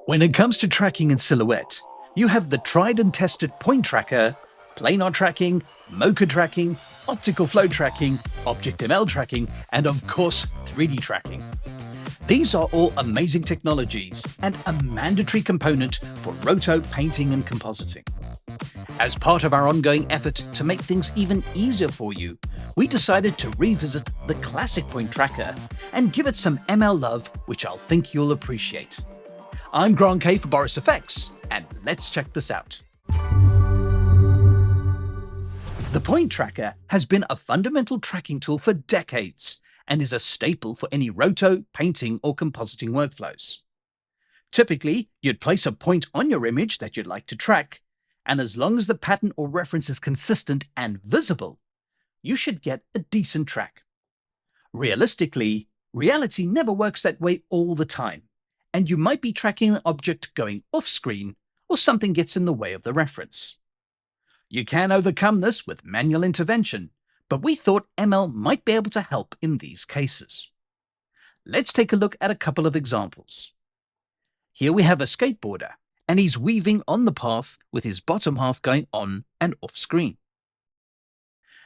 When it comes to tracking in Silhouette, you have the tried and tested point tracker, planar tracking, mocha tracking, optical flow tracking, object ML tracking, and of course 3D tracking. These are all amazing technologies and a mandatory component for roto painting and compositing. As part of our ongoing effort to make things even easier for you, we decided to revisit the classic point tracker and give it some ML love, which I'll think you'll appreciate. I'm Grant K for Boris FX, and let's check this out. The point tracker has been a fundamental tracking tool for decades and is a staple for any roto, painting, or compositing workflows. Typically, you'd place a point on your image that you'd like to track, and as long as the pattern or reference is consistent and visible, you should get a decent track. Realistically, reality never works that way all the time, and you might be tracking an object going off-screen or something gets in the way of the reference. You can overcome this with manual intervention, but we thought ML might be able to help in these cases. Let's take a look at a couple of examples. Here we have a skateboarder, and he's weaving on the path with his bottom half going on and off screen.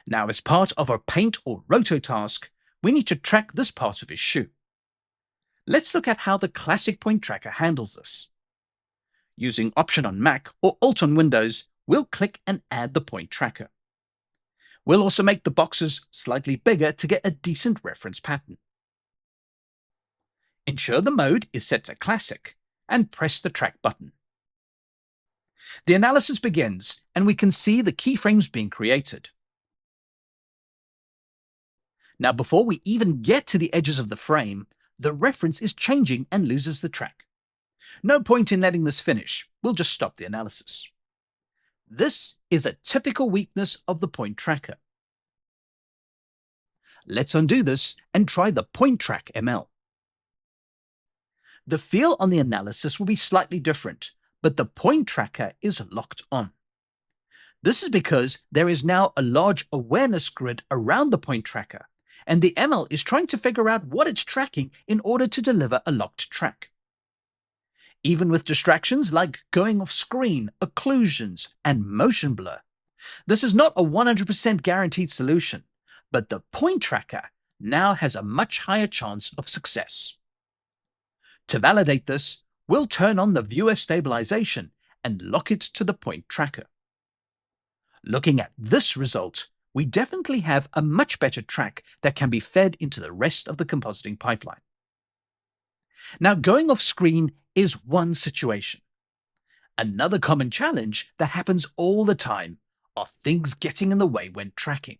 Now, as part of our paint or roto task, we need to track this part of his shoe. Let's look at how the classic point tracker handles this. Using Option on Mac or Alt on Windows, we'll click and add the point tracker. We'll also make the boxes slightly bigger to get a decent reference pattern. Ensure the mode is set to Classic and press the track button. The analysis begins, and we can see the keyframes being created. Now, before we even get to the edges of the frame, the reference is changing and loses the track. No point in letting this finish. We'll just stop the analysis. This is a typical weakness of the point tracker. Let's undo this and try the point track ML. The feel on the analysis will be slightly different, but the point tracker is locked on. This is because there is now a large awareness grid around the point tracker, and the ML is trying to figure out what it's tracking in order to deliver a locked track. Even with distractions like going off screen, occlusions, and motion blur, this is not a 100% guaranteed solution, but the point tracker now has a much higher chance of success. To validate this, we'll turn on the Viewer Stabilization and lock it to the point tracker. Looking at this result, we definitely have a much better track that can be fed into the rest of the compositing pipeline. Now, going off screen is one situation. Another common challenge that happens all the time are things getting in the way when tracking.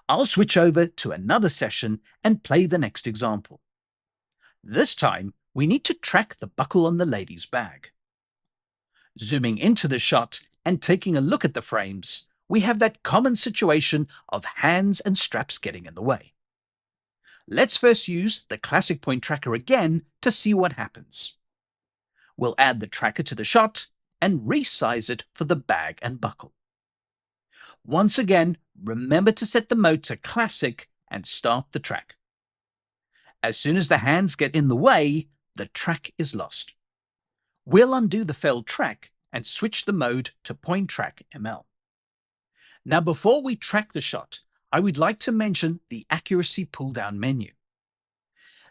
I'll switch over to another session and play the next example. This time, we need to track the buckle on the lady's bag. Zooming into the shot and taking a look at the frames, we have that common situation of hands and straps getting in the way. Let's first use the classic point tracker again to see what happens. We'll add the tracker to the shot and resize it for the bag and buckle. Once again, remember to set the mode to Classic and start the track. As soon as the hands get in the way, the track is lost. We'll undo the failed track and switch the mode to Point Track ML. Now, before we track the shot, I would like to mention the accuracy pull-down menu.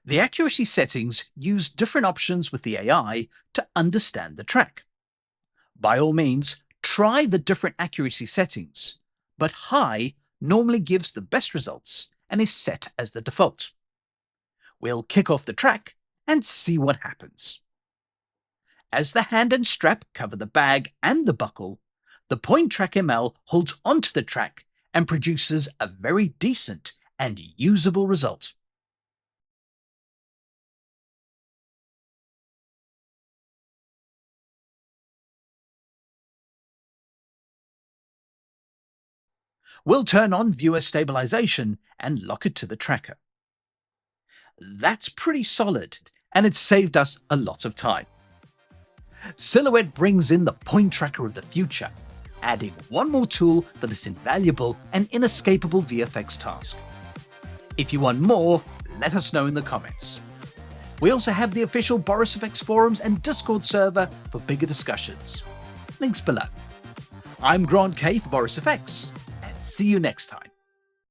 The accuracy settings use different options with the AI to understand the track. By all means, try the different accuracy settings, but high normally gives the best results and is set as the default. We'll kick off the track and see what happens. As the hand and strap cover the bag and the buckle, the Point Track ML holds onto the track and produces a very decent and usable result. We'll turn on Viewer Stabilization and lock it to the tracker. That's pretty solid, and it's saved us a lot of time. Silhouette brings in the point tracker of the future, adding one more tool for this invaluable and inescapable VFX task. If you want more, let us know in the comments. We also have the official Boris FX forums and Discord server for bigger discussions. Links below. I'm Grant K for Boris FX, and see you next time.